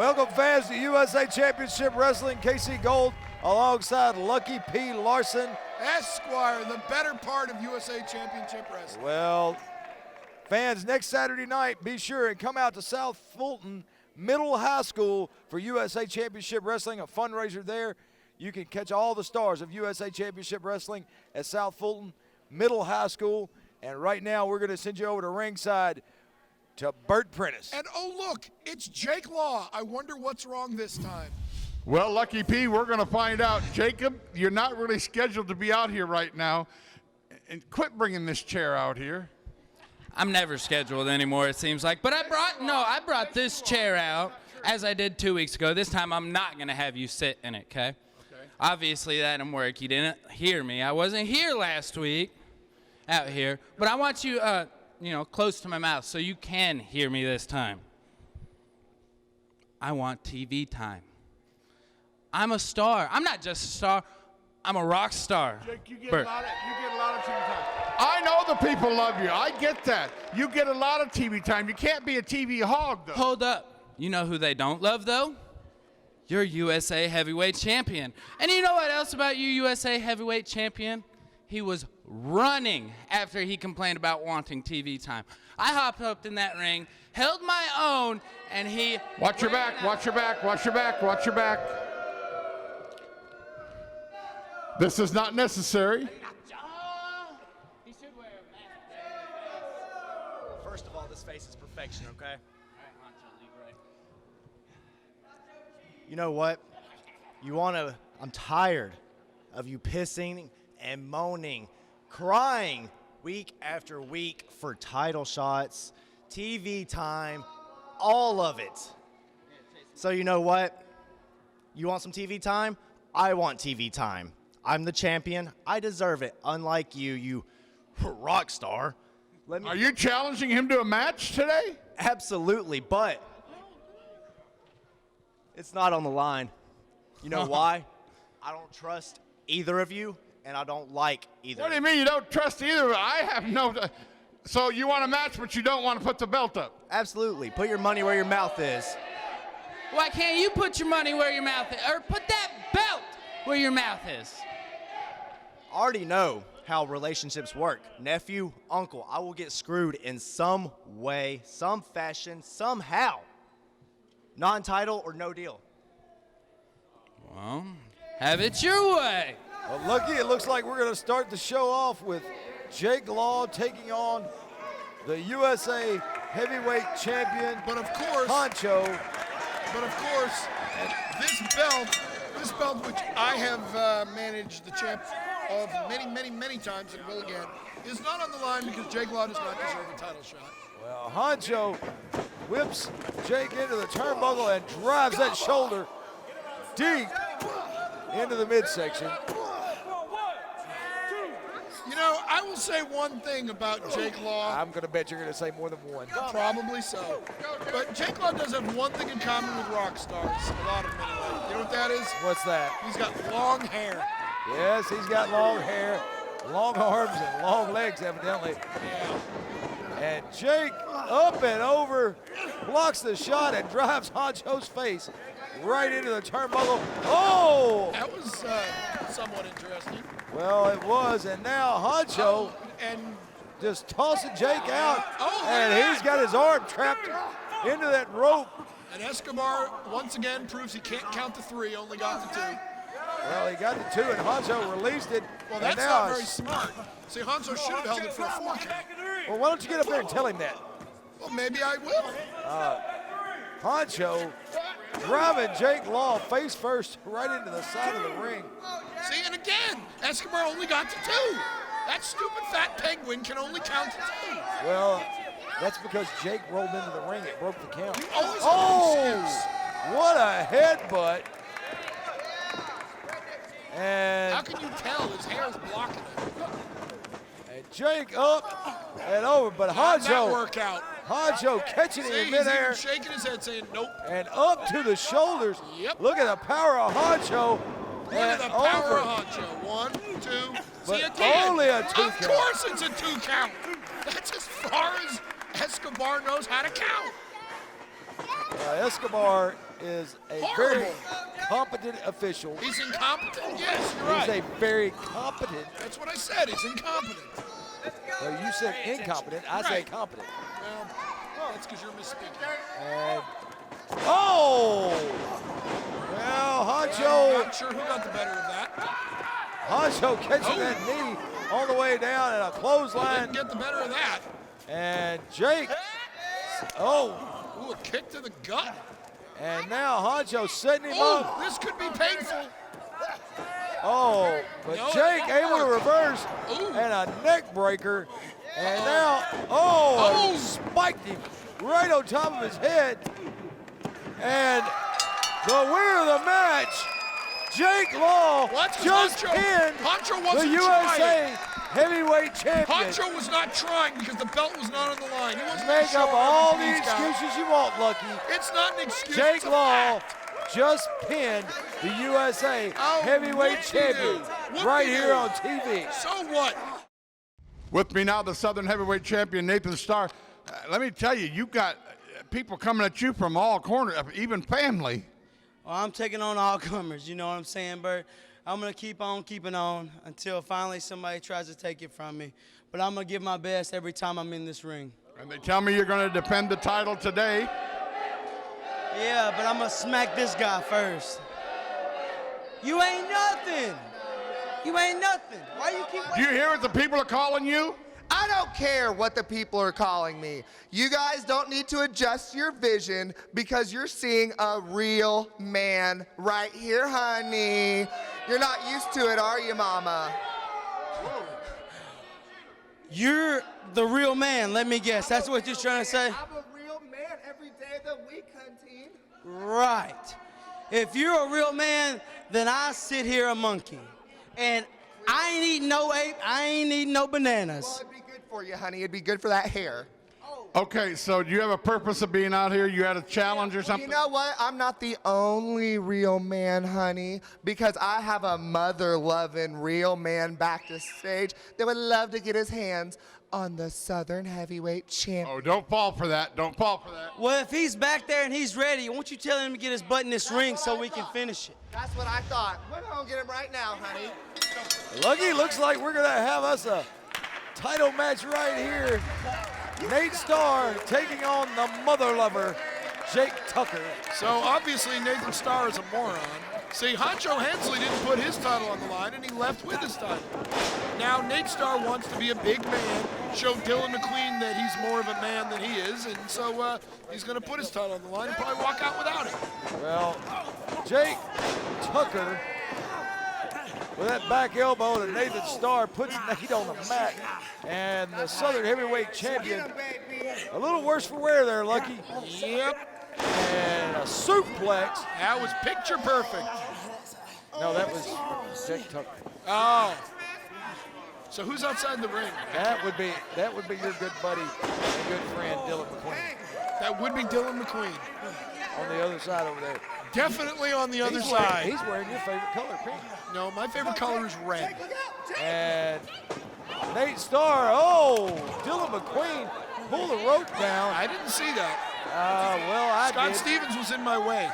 Welcome fans to USA Championship Wrestling. KC Gold alongside Lucky P. Larson. Esquire, the better part of USA Championship Wrestling. Well, fans, next Saturday night, be sure and come out to South Fulton Middle High School for USA Championship Wrestling, a fundraiser there. You can catch all the stars of USA Championship Wrestling at South Fulton Middle High School. And right now, we're going to send you over to ringside to Bert Prentice. And oh look, it's Jake Law. I wonder what's wrong this time. Well, Lucky P, we're going to find out. Jacob, you're not really scheduled to be out here right now. And quit bringing this chair out here. I'm never scheduled anymore, it seems like. But I brought this chair out as I did 2 weeks ago. This time I'm not going to have you sit in it, okay? Obviously that didn't work. You didn't hear me. I wasn't here last week out here. But I want you, close to my mouth so you can hear me this time. I want TV time. I'm a star. I'm not just a star. I'm a rock star. Jake, you get a lot of TV time. I know the people love you. I get that. You get a lot of TV time. You can't be a TV hog, though. Hold up. You know who they don't love, though? You're USA Heavyweight Champion. And you know what else about you, USA Heavyweight Champion? He was running after he complained about wanting TV time. I hopped up in that ring, held my own, and he... Watch your back, watch your back, watch your back, watch your back. This is not necessary. He should wear a mask. First of all, this face is perfection, okay? All right, Honcho, leave right. You know what? I'm tired of you pissing and moaning, crying week after week for title shots, TV time, all of it. So you know what? You want some TV time? I want TV time. I'm the champion. I deserve it. Unlike you, you rock star. Are you challenging him to a match today? Absolutely, but it's not on the line. You know why? I don't trust either of you, and I don't like either. What do you mean you don't trust either? I have no... So you want a match, but you don't want to put the belt up? Absolutely. Put your money where your mouth is. Why can't you put your money where your mouth is? Or put that belt where your mouth is? I already know how relationships work. Nephew, uncle, I will get screwed in some way, some fashion, somehow. Non-title or no deal. Well, have it your way. Well, Lucky, it looks like we're going to start the show off with Jake Law taking on the USA Heavyweight Champion, But of course, Honcho. this belt which I have managed the champ of many times and will again, is not on the line because Jake Law does not deserve a title shot. Well, Honcho whips Jake into the turnbuckle and drives that shoulder deep into the midsection. You know, I will say one thing about Jake Law. I'm going to bet you're going to say more than one. Probably so. But Jake Law does have one thing in common with rock stars, a lot of them anyway. You know what that is? What's that? He's got long hair. Yes, he's got long hair, long arms, and long legs, evidently. Yeah. And Jake, up and over, blocks the shot and drives Honcho's face right into the turnbuckle. Oh! That was somewhat interesting. Well, it was, and now Honcho And just tossing Jake out, Oh, and look at he's got his arm trapped into that rope. Escobar once again proves he can't count to three, only got to two. Well, he got the two, and Honcho released it. Well, and that's now not very smart. See, Honcho should have held it for a 4 count. Well, why don't you get up there and tell him that? Well, maybe I will. Honcho driving Jake Law face first right into the side of the ring. See, and again, Escobar only got to two. That stupid fat penguin can only count to two. Well, that's because Jake rolled into the ring. It broke the count. You always have an excuse. What a headbutt. And, How can you tell? His hair is blocking it. and Jake up and over, but How'd that Honcho, work out? Honcho catching him See, in he's even midair shaking his head saying, nope. and up to the shoulders. Yep. Look at the power of Honcho. Look at And the power over. of Honcho. 1, 2, But see again. only a 2 Of count. course it's a 2 count. That's as far as Escobar knows how to count. Escobar is a Horrible. very competent official. He's incompetent. Yes, you're He's right. a very competent. That's what I said. He's incompetent. Well, you said incompetent. I say Right. competent. Well, that's because you're misspeaking. And oh, well, I'm Honcho, not sure who got the better of that. Honcho catching that knee all the way down and a clothesline. Didn't get the better of that. And Jake, oh, Ooh, a kick to the gut. and now Honcho setting him Oh, up. this could be painful. Oh, but No, it Jake didn't able to work. reverse Ooh. and a neck breaker. And now, oh, spiked him right on top of his head. And the winner of the match, Jake Law, What? just Honcho- pinned Honcho the wasn't USA heavyweight champion. Honcho was not trying because the belt was not on the line. He wasn't Make gonna up show all the everything he's got. excuses you want, Lucky. It's not an excuse. Jake it's a Law fact. just pinned the USA Oh, heavyweight whoopsie-doo. champion right Whoopsie-doo. here on TV. So what? With me now, the Southern Heavyweight Champion, Nathan Starr. Let me tell you, you've got people coming at you from all corners, even family. Well, I'm taking on all comers, you know what I'm saying, Bert? I'm going to keep on keeping on until finally somebody tries to take it from me. But I'm going to give my best every time I'm in this ring. And they tell me you're going to defend the title today. Yeah, but I'm going to smack this guy first. You ain't nothing. You ain't nothing. Why you keep Do you hear what the people are calling you? I don't care what the people are calling me. You guys don't need to adjust your vision because you're seeing a real man right here, honey. You're not used to it, are you, mama? You're the real man, let me guess. That's what you're trying to say? I'm a real man every day of the week, hunty. Right. If you're a real man, then I sit here a monkey. And I ain't eating no ape, I ain't eating no bananas. Well, it'd be good for you, honey. It'd be good for that hair. Okay, so do you have a purpose of being out here? You had a challenge or something? You know what? I'm not the only real man, honey, because I have a mother-loving real man backstage that would love to get his hands on the Southern Heavyweight Champion. Oh, don't fall for that. Don't fall for that. Well, if he's back there and he's ready, won't you tell him to get his butt in this ring so we can finish it? That's what I thought. We're gonna get him right now, honey. Lucky, looks like we're gonna have us a title match right here. Nate Starr taking on the mother lover, Jake Tucker. So obviously Nathan Starr is a moron. See, Honcho Hensley didn't put his title on the line, and he left with his title. Now Nate Starr wants to be a big man, show Dylan McQueen that he's more of a man than he is, and so he's going to put his title on the line and probably walk out without it. Well, Jake Tucker with that back elbow to Nathan Starr puts Nate on the mat, and the Southern Heavyweight Champion a little worse for wear there, Lucky. Yep, And a suplex. that was picture perfect. No, that was Jake Tucker. Oh. So who's outside the ring? That would be your good buddy and good friend Dylan McQueen That would be Dylan McQueen. on the other side over there. Definitely on the other He's side. wearing your favorite color, pink. No, my favorite color is red. And Nate Starr, oh, Dylan McQueen pull the rope down. I didn't see that. Well, I Scott did. Stevens was in my way.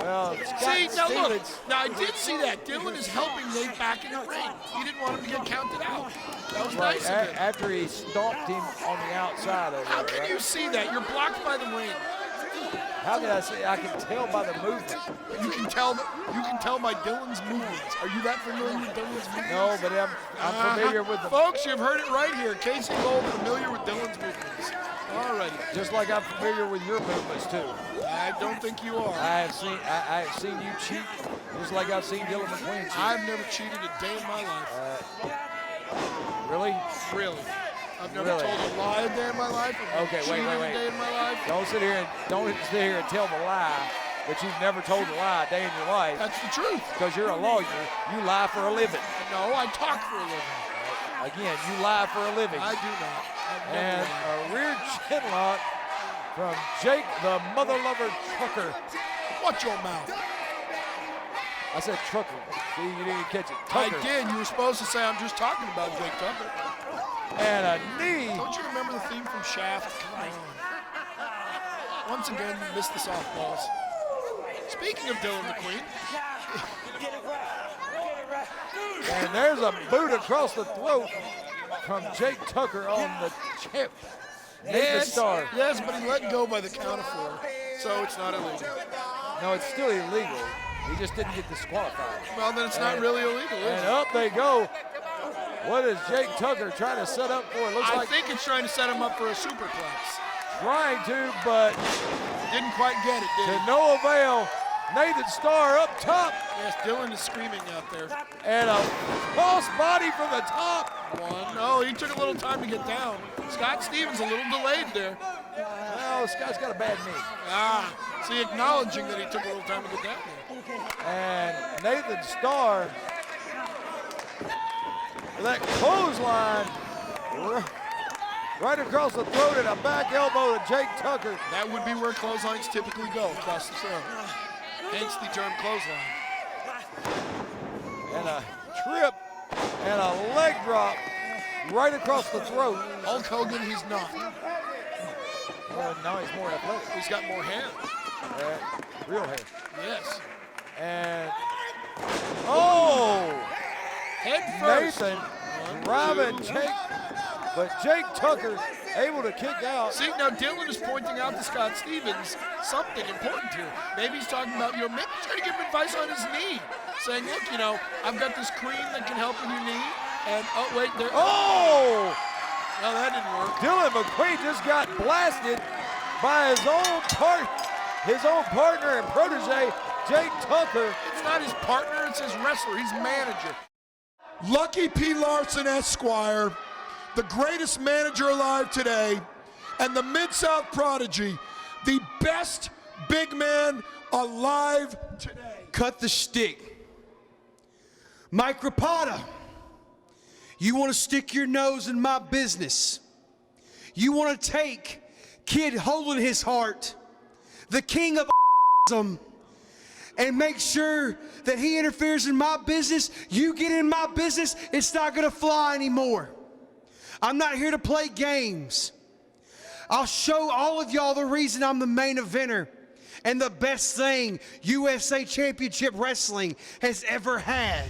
Well, See, Scott now look. Stevens. Now I did see that. Dylan is helping Nate back in the ring. He didn't want him to get counted out. That was Right, nice of him. after he stomped him on the outside over How there, can right? you see that? You're blocked by the ring. How can I say? I can tell by the movement. You can tell by Dylan's movements. Are you that familiar with Dylan's movements? No, but I'm familiar with the. Folks, you've heard it right here. Casey Gold familiar with Dylan's movements. Alrighty. Just like I'm familiar with your movements too. I don't think you are. I have seen you cheat, just like I've seen Dylan McQueen cheat. I've never cheated a day in my life. Really? Really. I've never Really? told a lie a day in my life. I've never Okay, wait, cheated wait. a day in my life. Don't sit here and tell the lie that you've never told a lie a day in your life. That's the truth. Because you're a lawyer, you lie for a living. No, I talk for a living. Again, you lie for a living. I do not. I've never And lied. a rear chin lock from Jake the Mother Lover Trucker. Watch your mouth. I said trucker. See, you didn't catch it. I Tucker. did. You were supposed to say I'm just talking about Jake Tucker. And a knee. Don't you remember the theme from Shaft? Come on. Once again, you missed the softballs. Speaking of Dylan McQueen, And there's a boot across the throat from Jake Tucker on the champ, Nathan Starr. Yes, but he let go by the count of 4, so it's not illegal. No, it's still illegal. He just didn't get disqualified. Well, then it's not really illegal, is And it? up they go. What is Jake Tucker trying to set up for? It looks I like think it's trying to set him up for a superplex. trying to, but Didn't quite get it, did to he? no avail. Nathan Starr up top Yes, Dylan is screaming out there. and a cross body from the top. 1. Oh, he took a little time to get down. Scott Stevens a little delayed there. Well, Scott's got a bad knee. See, acknowledging that he took a little time to get down there. And Nathan Starr, that clothesline right across the throat and a back elbow to Jake Tucker. That would be where clotheslines typically go, across the throat. Hence the term clothesline. And a trip and a leg drop right across the throat. Hulk Hogan, he's not. Well, now he's more athletic. He's got more hair. Real hair. Yes. And oh, Head first. Nathan driving Jake, but Jake Tucker able to kick out. See, now Dylan is pointing out to Scott Stevens something important here. Maybe he's talking about, maybe he's trying to give him advice on his knee. Saying, look, I've got this cream that can help with your knee. And, oh, wait, there. Oh! No, that didn't work. Dylan McQueen just got blasted by his own partner and protege, Jake Tucker. It's not his partner, it's his wrestler. He's manager. Lucky P. Larson, Esquire, the greatest manager alive today, and the Mid-South prodigy, the best big man alive today. Cut the stick. Mike Rapada, you want to stick your nose in my business. You want to take Kid holding his heart, the king of and make sure that he interferes in my business. You get in my business, it's not going to fly anymore. I'm not here to play games. I'll show all of y'all the reason I'm the main eventer and the best thing USA Championship Wrestling has ever had.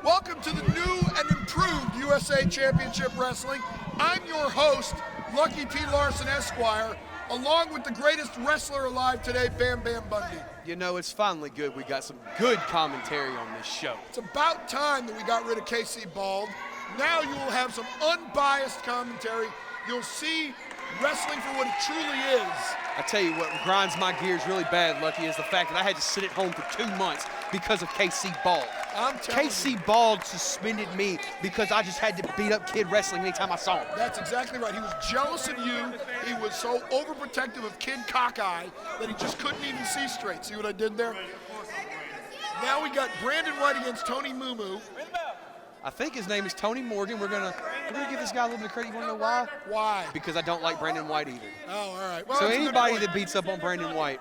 Welcome to the new and improved USA Championship Wrestling. I'm your host, Lucky P. Larson, Esquire, along with the greatest wrestler alive today, Bam Bundy. You know, it's finally good we got some good commentary on this show. It's about time that we got rid of KC Bald. Now you will have some unbiased commentary. You'll see wrestling for what it truly is. I tell you what grinds my gears really bad, Lucky, is the fact that I had to sit at home for 2 months because of KC Bald. I'm telling you. KC Bald suspended me because I just had to beat up Kid Wrestling anytime I saw him. That's exactly right. He was jealous of you. He was so overprotective of Kid Cockeye that he just couldn't even see straight. See what I did there? Now we got Brandon White against Tony Mumu. I think his name is Tony Morgan. We're gonna give this guy a little bit of credit. You wanna know why? Why? Because I don't like Brandon White either. Oh, all right. Well, So that's a good anybody point. that beats up on Brandon White,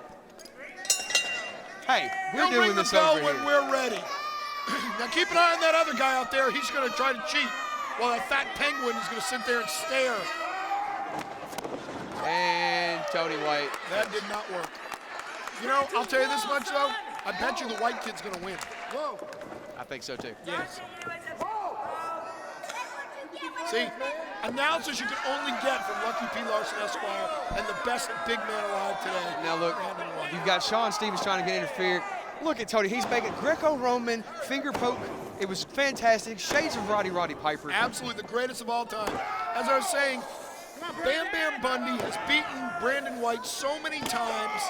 hey, we're He'll doing ring the this bell over when here. we're ready. Now keep an eye on that other guy out there. He's going to try to cheat while that fat penguin is going to sit there and stare. And Tony White. That did not work. You know, I'll tell you this much, though. I bet you the white kid's going to win. Whoa. I think so too. Yes. See, announcers you can only get from Lucky P. Larson, Esquire, and the best big man alive today. Now look, Brandon White. you've got Sean Stevens trying to get interfered. Look at Tony, he's making Greco-Roman finger poke. It was fantastic. Shades of Roddy Piper. Absolutely the greatest of all time. As I was saying, Bam Bundy has beaten Brandon White so many times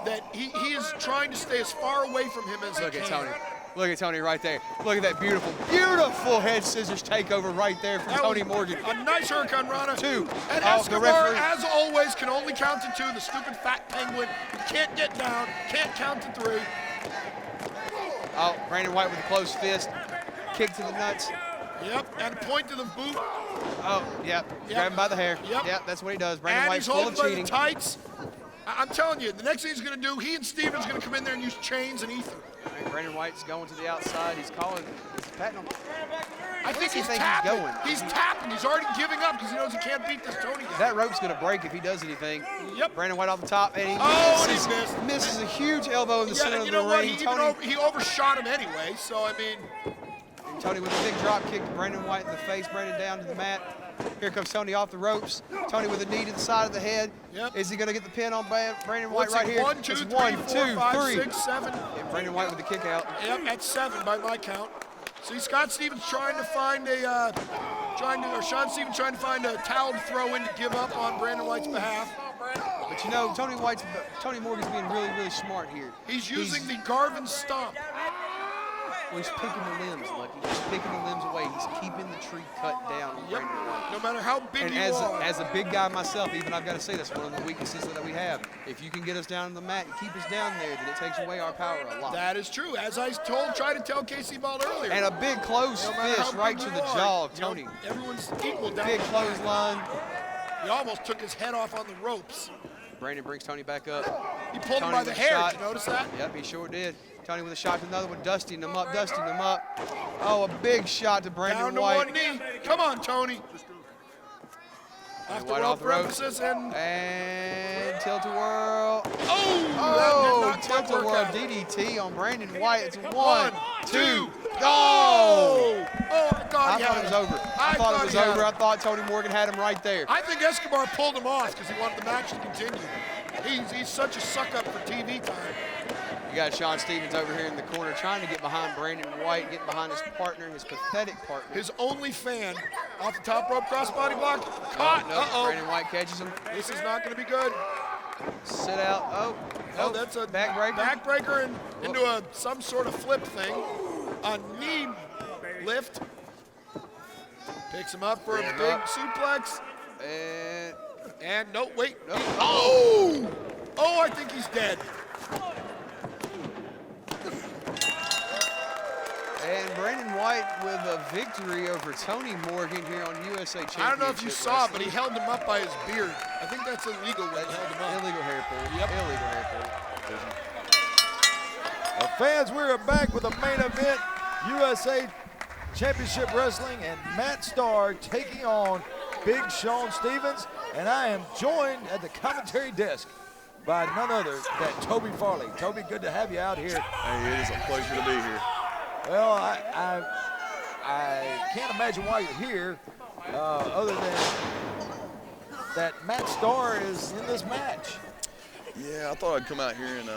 that he is trying to stay as far away from him as he Look can. at Tony. Look at Tony right there. Look at that beautiful, beautiful head scissors takeover right there from That Tony was Morgan. A nice hurricane rana. 2. And Oh, the Escobar, referee. as always, can only count to 2. The stupid fat penguin can't get down, can't count to 3. Oh, Brandon White with a closed fist. Kick to the nuts. Yep, and a point to the boot. Oh, yep. Grab him by the hair. Yep. Yep, that's what he does. Brandon And White's he's full holding of by cheating. the tights. I'm telling you, the next thing he's going to do, he and Steven's going to come in there and use chains and ether. Brandon White's going to the outside. He's calling. He's patting him. I think he's think tapping. he's going? He's tapping. He's already giving up because he knows he can't beat this Tony guy. That rope's going to break if he does anything. Yep. Brandon White off the top, and he misses a huge elbow in the center of the ring. He overshot him anyway, so I mean. Tony with a big drop kick to Brandon White in the face, Brandon down to the mat. Here comes Tony off the ropes. Tony with a knee to the side of the head. Yep. Is he going to get the pin on Brandon White right here? 1, 2, It's 3, 1, 4, 2, 5, 3. 6, 7. And Brandon White with the kick out. Yep, at 7 by my count. See, Scott Stevens trying to find a, Sean Stevens trying to find a towel to throw in to give up on Brandon White's behalf. But you know, Tony Morgan's being really, really smart here. He's using the Garvin stomp. Well, he's picking the limbs, Lucky. He's picking the limbs away. He's keeping the tree cut down on Brandon White. No matter how big and you are. as a big guy myself, even I've got to say that's one of the weaknesses that we have. If you can get us down to the mat and keep us down there, then it takes away our power a lot. That is true. As I tried to tell Casey Ball earlier. And a big close fist right to the jaw of Tony. Everyone's equal down. Big clothesline. He almost took his head off on the ropes. Brandon brings Tony back up. He pulled him by the hair. Did you notice that? Yep, he sure did. Tony with a shot to another one, dusting him up, Oh, a big shot to Brandon White. Down to one knee. Come on, Tony. White off the ropes. And tilt-a-whirl. Oh, tilt-a-whirl DDT on Brandon White. It's 1, 2, go! Oh, God, I thought it was over. I thought Tony Morgan had him right there. I think Escobar pulled him off because he wanted the match to continue. He's such a suck-up for TV time. You got Sean Stevens over here in the corner trying to get behind Brandon White, getting behind his partner, his pathetic partner. His only fan off the top rope crossbody block. Caught. No, Brandon White catches him. This is not going to be good. Sit out. Oh, that's a backbreaker. Backbreaker into some sort of flip thing. A knee lift. Picks him up for a big suplex. And no, wait. No. Oh, I think he's dead. And Brandon White with a victory over Tony Morgan here on USA Championship. I don't know if you saw it, but he held him up by his beard. I think that's illegal when he held him up. Illegal hair pull. Yep. Illegal hair pull. Well, fans, we're back with the main event, USA Championship Wrestling, and Matt Starr taking on Big Sean Stevens. And I am joined at the commentary desk by none other than Tobey Farley. Toby, good to have you out here. Hey, it is a pleasure to be here. Well, I can't imagine why you're here, other than that Matt Starr is in this match. Yeah, I thought I'd come out here and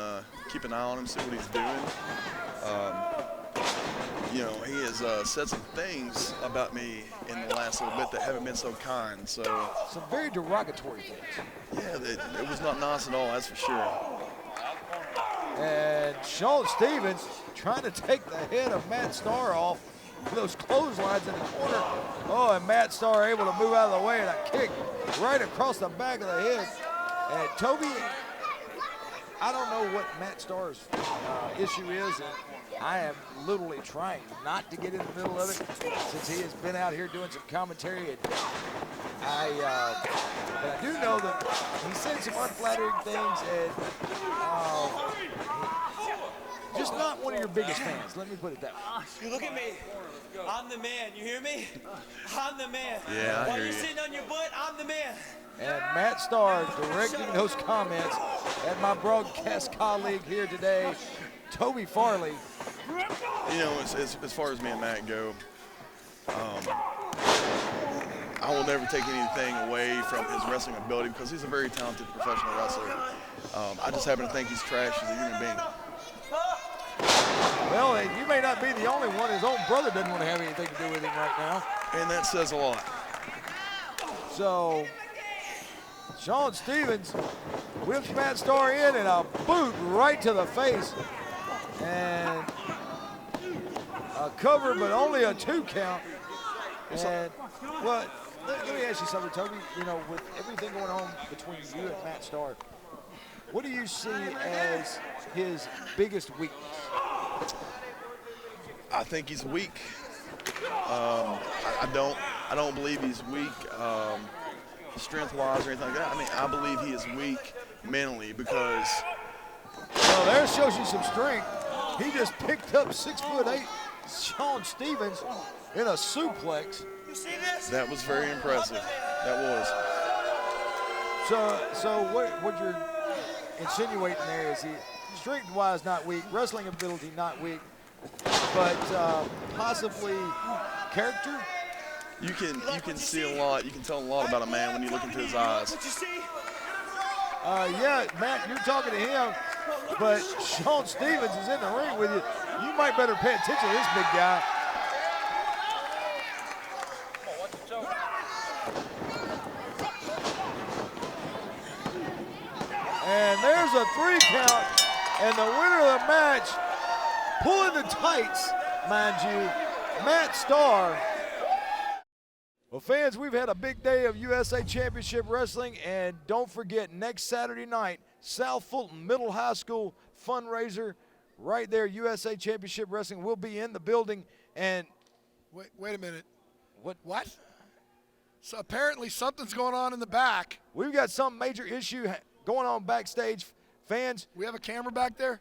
keep an eye on him, see what he's doing. You know, he has said some things about me in the last little bit that haven't been so kind. So some very derogatory things. Yeah, it was not nice at all, that's for sure. And Sean Stevens trying to take the head of Matt Starr off those clotheslines in the corner. Oh, and Matt Starr able to move out of the way, and a kick right across the back of the head. And Toby, I don't know what Matt Starr's issue is, and I am literally trying not to get in the middle of it since he has been out here doing some commentary. And but I do know that he said some unflattering things, and just not one of your biggest fans. Let me put it that way. Look at me. I'm the man. You hear me? I'm the man. Yeah, I While hear you're you. sitting on your butt, I'm the man. And Matt Starr directing those comments at my broadcast colleague here today, Tobey Farley. You know, as far as me and Matt go, I will never take anything away from his wrestling ability because he's a very talented professional wrestler. I just happen to think he's trash as a human being. Well, you may not be the only one. His own brother doesn't want to have anything to do with him right now. And that says a lot. So, Sean Stevens whips Matt Starr in and a boot right to the face. And a cover, but only a 2 count. And, well, let me ask you something, Toby. You know, with everything going on between you and Matt Starr, what do you see as his biggest weakness? I think he's weak. I don't believe he's weak strength-wise or anything like that. I mean, I believe he is weak mentally because Well, there shows you some strength. He just picked up 6'8" Sean Stevens in a suplex. that was very impressive. That was. So what you're insinuating there is he strength-wise not weak, wrestling ability not weak, but possibly character. You can see a lot. You can tell a lot about a man when you look into his eyes. Yeah, Matt, you're talking to him, but Sean Stevens is in the ring with you. You might better pay attention to this big guy. And there's a 3 count, and the winner of the match, pulling the tights, mind you, Matt Starr. Well, fans, we've had a big day of USA Championship Wrestling, and don't forget, next Saturday night, South Fulton Middle High School fundraiser, right there, USA Championship Wrestling will be in the building. And Wait a minute. what? So apparently something's going on in the back. We've got some major issue going on backstage. Fans, We have a camera back there?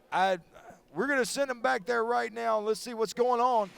we're going to send them back there right now. Let's see what's going on.